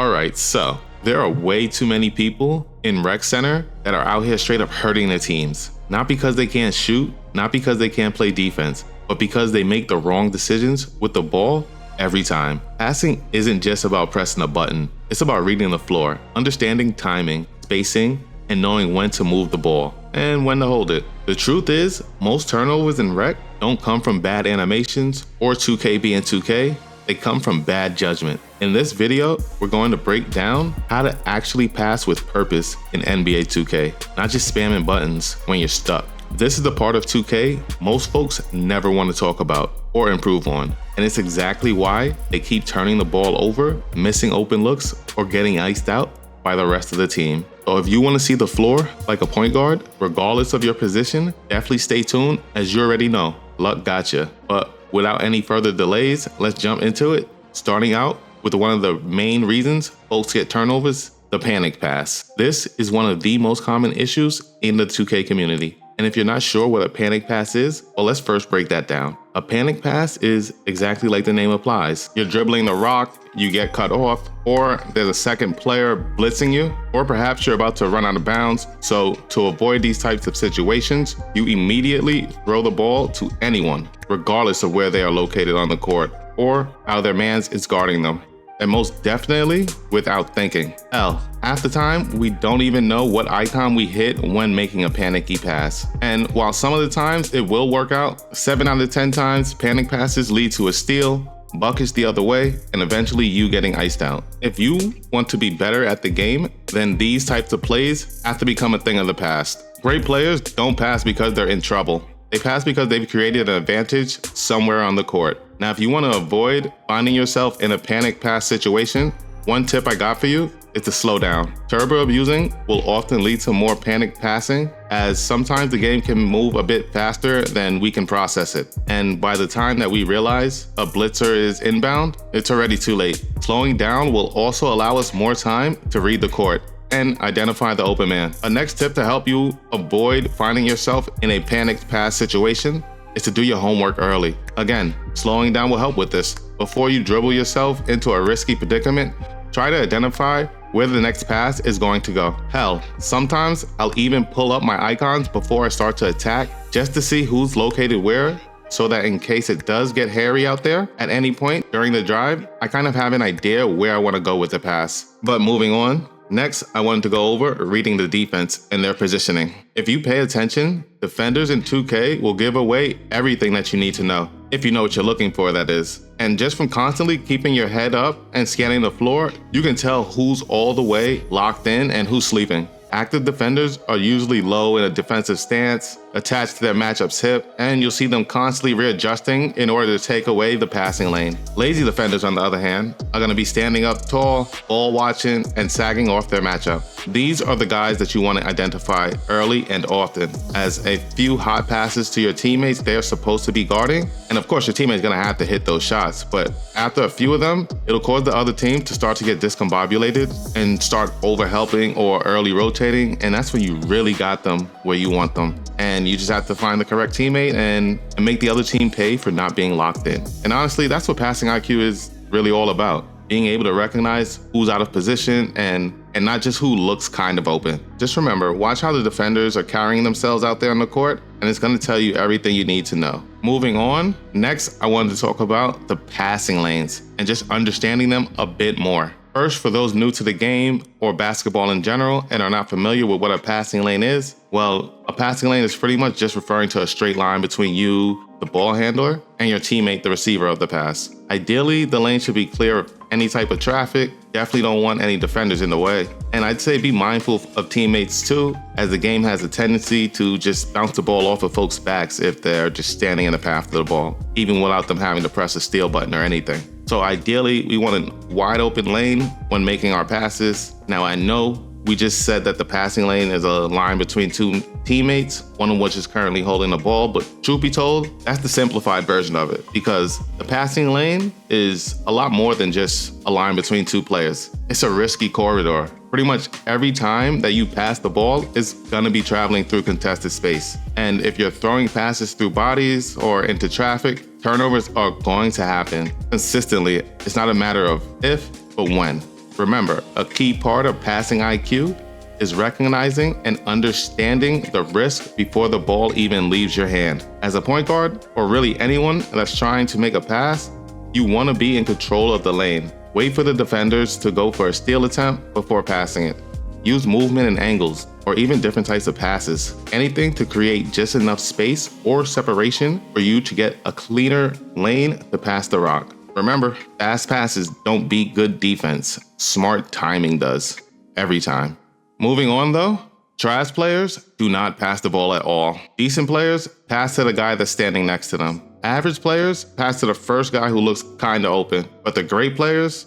Alright, so there are way too many people in rec center that are out here straight up hurting their teams. Not because they can't shoot, not because they can't play defense, but because they make the wrong decisions with the ball every time. Passing isn't just about pressing a button, it's about reading the floor, understanding timing, spacing, and knowing when to move the ball and when to hold it. The truth is, most turnovers in rec don't come from bad animations or 2K being 2K, they come from bad judgment. In this video, we're going to break down how to actually pass with purpose in NBA 2K, not just spamming buttons when you're stuck. This is the part of 2K most folks never want to talk about or improve on, and it's exactly why they keep turning the ball over, missing open looks, or getting iced out by the rest of the team. So if you want to see the floor like a point guard, regardless of your position, definitely stay tuned. As you already know, luck gotcha. But without any further delays, let's jump into it. Starting out with one of the main reasons folks get turnovers, the panic pass. This is one of the most common issues in the 2K community. And if you're not sure what a panic pass is, well, let's first break that down. A panic pass is exactly like the name applies. You're dribbling the rock, you get cut off, or there's a second player blitzing you, or perhaps you're about to run out of bounds. So to avoid these types of situations, you immediately throw the ball to anyone, regardless of where they are located on the court, or how their man is guarding them. And most definitely without thinking. Hell, half the time, we don't even know what icon we hit when making a panicky pass. And while some of the times it will work out, 7 out of 10 times, panic passes lead to a steal, buckets the other way, and eventually you getting iced out. If you want to be better at the game, then these types of plays have to become a thing of the past. Great players don't pass because they're in trouble. They pass because they've created an advantage somewhere on the court. Now, if you want to avoid finding yourself in a panic pass situation, one tip I got for you is to slow down. Turbo abusing will often lead to more panic passing, as sometimes the game can move a bit faster than we can process it. And by the time that we realize a blitzer is inbound, it's already too late. Slowing down will also allow us more time to read the court and identify the open man. A next tip to help you avoid finding yourself in a panicked pass situation is to do your homework early. Again, slowing down will help with this. Before you dribble yourself into a risky predicament, try to identify where the next pass is going to go. Hell, sometimes I'll even pull up my icons before I start to attack just to see who's located where, so that in case it does get hairy out there at any point during the drive, I kind of have an idea where I want to go with the pass. But moving on, next, I wanted to go over reading the defense and their positioning. If you pay attention, defenders in 2K will give away everything that you need to know, if you know what you're looking for, that is. And just from constantly keeping your head up and scanning the floor, you can tell who's all the way locked in and who's sleeping. Active defenders are usually low in a defensive stance, attached to their matchup's hip, and you'll see them constantly readjusting in order to take away the passing lane. Lazy defenders, on the other hand, are going to be standing up tall, ball watching, and sagging off their matchup. These are the guys that you want to identify early and often, as a few hot passes to your teammates they're supposed to be guarding, and of course your teammate's going to have to hit those shots, but after a few of them, it'll cause the other team to start to get discombobulated and start over-helping or early rotating, and that's when you really got them where you want them. And you just have to find the correct teammate and make the other team pay for not being locked in. And honestly, that's what passing IQ is really all about. Being able to recognize who's out of position and not just who looks kind of open. Just remember, watch how the defenders are carrying themselves out there on the court, and it's going to tell you everything you need to know. Moving on, next I wanted to talk about the passing lanes and just understanding them a bit more. First, for those new to the game or basketball in general and are not familiar with what a passing lane is, well, a passing lane is pretty much just referring to a straight line between you, the ball handler, and your teammate, the receiver of the pass. Ideally, the lane should be clear of any type of traffic. Definitely don't want any defenders in the way. And I'd say be mindful of teammates too, as the game has a tendency to just bounce the ball off of folks' backs if they're just standing in the path of the ball, even without them having to press a steal button or anything. So ideally, we want a wide open lane when making our passes. Now I know we just said that the passing lane is a line between two teammates, one of which is currently holding the ball, but truth be told, that's the simplified version of it, because the passing lane is a lot more than just a line between two players. It's a risky corridor. Pretty much every time that you pass the ball, it's gonna be traveling through contested space. And if you're throwing passes through bodies or into traffic, turnovers are going to happen consistently. It's not a matter of if, but when. Remember, a key part of passing IQ is recognizing and understanding the risk before the ball even leaves your hand. As a point guard, or really anyone that's trying to make a pass, you want to be in control of the lane. Wait for the defenders to go for a steal attempt before passing it. Use movement and angles, or even different types of passes. Anything to create just enough space or separation for you to get a cleaner lane to pass the rock. Remember, fast passes don't beat good defense. Smart timing does. Every time. Moving on though, trash players do not pass the ball at all. Decent players pass to the guy that's standing next to them. Average players pass to the first guy who looks kinda open. But the great players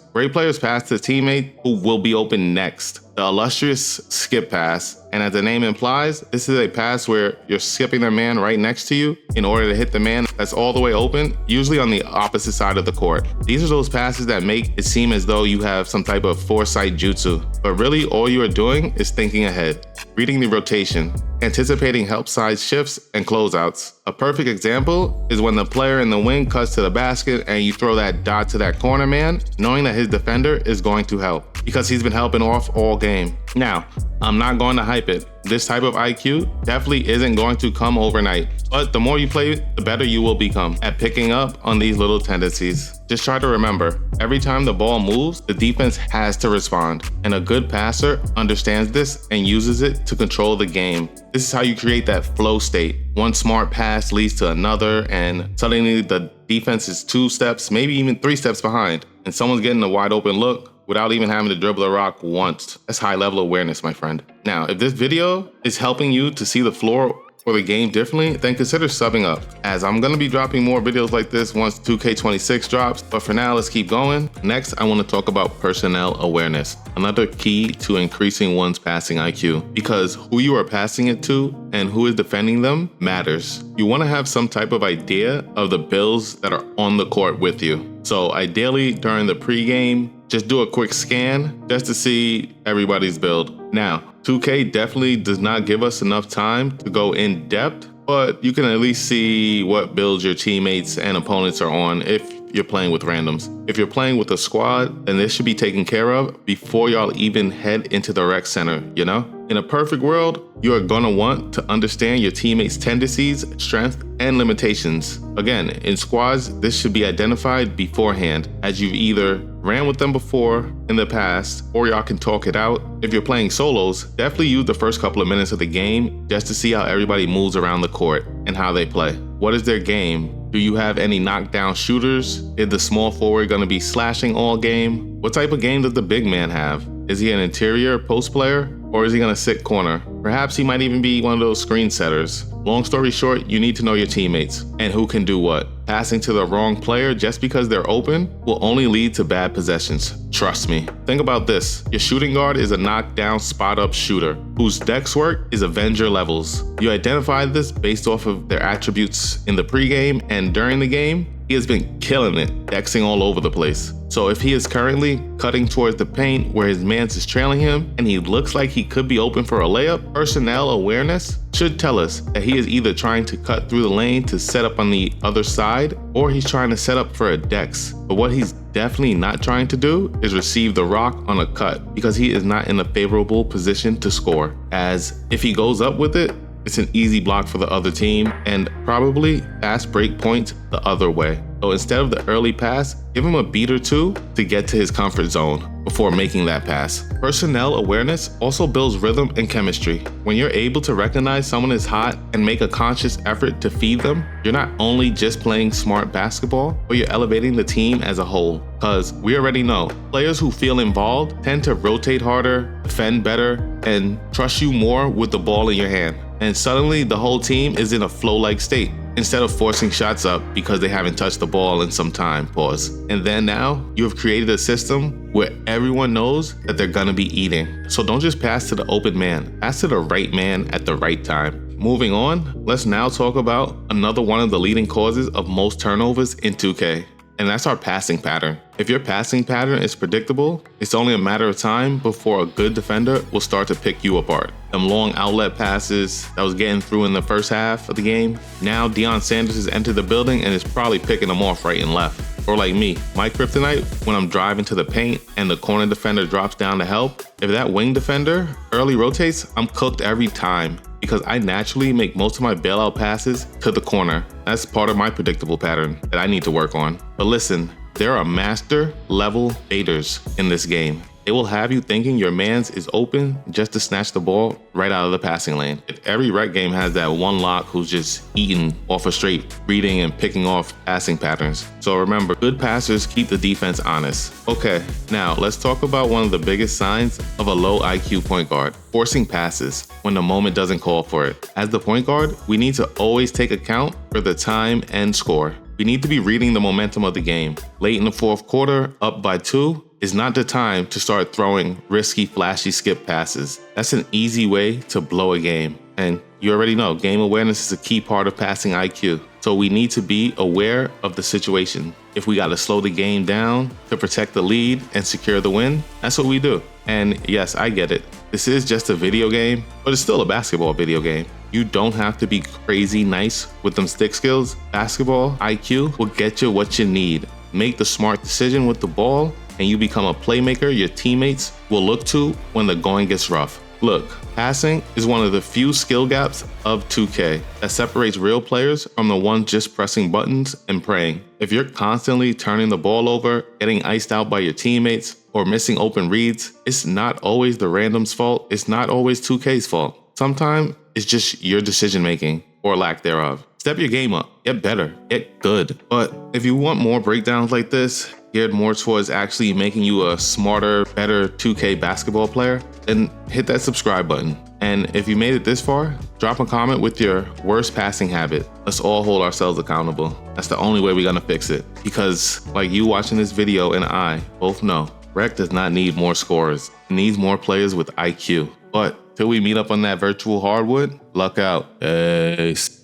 pass to the teammate who will be open next. The illustrious skip pass. And as the name implies, this is a pass where you're skipping the man right next to you in order to hit the man that's all the way open, usually on the opposite side of the court. These are those passes that make it seem as though you have some type of foresight jutsu. But really, all you are doing is thinking ahead, reading the rotation, anticipating help side shifts and closeouts. A perfect example is when the player in the wing cuts to the basket and you throw that dot to that corner man, knowing that his defender is going to help because he's been helping off all game. Now, I'm not going to hype it. This type of IQ definitely isn't going to come overnight, but the more you play, the better you will become at picking up on these little tendencies. Just try to remember, every time the ball moves, the defense has to respond, and a good passer understands this and uses it to control the game. This is how you create that flow state. One smart pass leads to another, and suddenly the defense is 2 steps, maybe even 3 steps behind, and someone's getting a wide open look without even having to dribble the rock once. That's high level awareness, my friend. Now, if this video is helping you to see the floor or the game differently, then consider subbing up, as I'm gonna be dropping more videos like this once 2K26 drops, but for now, let's keep going. Next, I wanna talk about personnel awareness, another key to increasing one's passing IQ, because who you are passing it to and who is defending them matters. You wanna have some type of idea of the builds that are on the court with you. So ideally, during the pregame, just do a quick scan just to see everybody's build. Now, 2K definitely does not give us enough time to go in depth, but you can at least see what builds your teammates and opponents are on if you're playing with randoms. If you're playing with a squad, then this should be taken care of before y'all even head into the rec center, you know? In a perfect world, you are gonna want to understand your teammates' tendencies, strengths, and limitations. Again, in squads, this should be identified beforehand, as you've either ran with them before in the past, or y'all can talk it out. If you're playing solos, definitely use the first couple of minutes of the game just to see how everybody moves around the court and how they play. What is their game? Do you have any knockdown shooters? Is the small forward gonna be slashing all game? What type of game does the big man have? Is he an interior post player, or is he gonna sit corner? Perhaps he might even be one of those screen setters. Long story short, you need to know your teammates and who can do what. Passing to the wrong player just because they're open will only lead to bad possessions. Trust me. Think about this. Your shooting guard is a knockdown spot-up shooter whose dex work is Avenger levels. You identify this based off of their attributes in the pregame, and during the game, he has been killing it, dexing all over the place. So if he is currently cutting towards the paint where his man is trailing him and he looks like he could be open for a layup, personnel awareness should tell us that he is either trying to cut through the lane to set up on the other side, or he's trying to set up for a dex. But what he's definitely not trying to do is receive the rock on a cut, because he is not in a favorable position to score, as if he goes up with it, it's an easy block for the other team and probably fast break points the other way. So instead of the early pass, give him a beat or two to get to his comfort zone before making that pass. Personnel awareness also builds rhythm and chemistry. When you're able to recognize someone is hot and make a conscious effort to feed them, you're not only just playing smart basketball, but you're elevating the team as a whole. Because we already know, players who feel involved tend to rotate harder, defend better, and trust you more with the ball in your hand. And suddenly the whole team is in a flow-like state, instead of forcing shots up because they haven't touched the ball in some time, pause. And then now, you have created a system where everyone knows that they're gonna be eating. So don't just pass to the open man, pass to the right man at the right time. Moving on, let's now talk about another one of the leading causes of most turnovers in 2K. And that's our passing pattern. If your passing pattern is predictable, it's only a matter of time before a good defender will start to pick you apart. Them long outlet passes that was getting through in the first half of the game, now Deion Sanders has entered the building and is probably picking them off right and left. Or like me, my kryptonite, when I'm driving to the paint and the corner defender drops down to help, if that wing defender early rotates, I'm cooked every time because I naturally make most of my bailout passes to the corner. That's part of my predictable pattern that I need to work on. But listen, there are master level baiters in this game. They will have you thinking your mans is open just to snatch the ball right out of the passing lane. Every rec game has that one lock who's just eating off a straight reading and picking off passing patterns. So remember, good passers keep the defense honest. Okay, now let's talk about one of the biggest signs of a low IQ point guard: forcing passes when the moment doesn't call for it. As the point guard, we need to always take account for the time and score. We need to be reading the momentum of the game. Late in the fourth quarter, up by 2, is not the time to start throwing risky, flashy skip passes. That's an easy way to blow a game. And you already know, game awareness is a key part of passing IQ. So we need to be aware of the situation. If we got to slow the game down to protect the lead and secure the win, that's what we do. And yes, I get it. This is just a video game, but it's still a basketball video game. You don't have to be crazy nice with them stick skills. Basketball IQ will get you what you need. Make the smart decision with the ball, and you become a playmaker your teammates will look to when the going gets rough. Look, passing is one of the few skill gaps of 2K that separates real players from the ones just pressing buttons and praying. If you're constantly turning the ball over, getting iced out by your teammates, or missing open reads, it's not always the random's fault. It's not always 2K's fault. Sometimes it's just your decision making or lack thereof. Step your game up, get better, get good. But if you want more breakdowns like this, geared more towards actually making you a smarter, better 2K basketball player, then hit that subscribe button. And if you made it this far, drop a comment with your worst passing habit. Let's all hold ourselves accountable. That's the only way we're gonna fix it. Because like you watching this video and I both know, Rec does not need more scorers. It needs more players with IQ. But till we meet up on that virtual hardwood, luck out. Peace.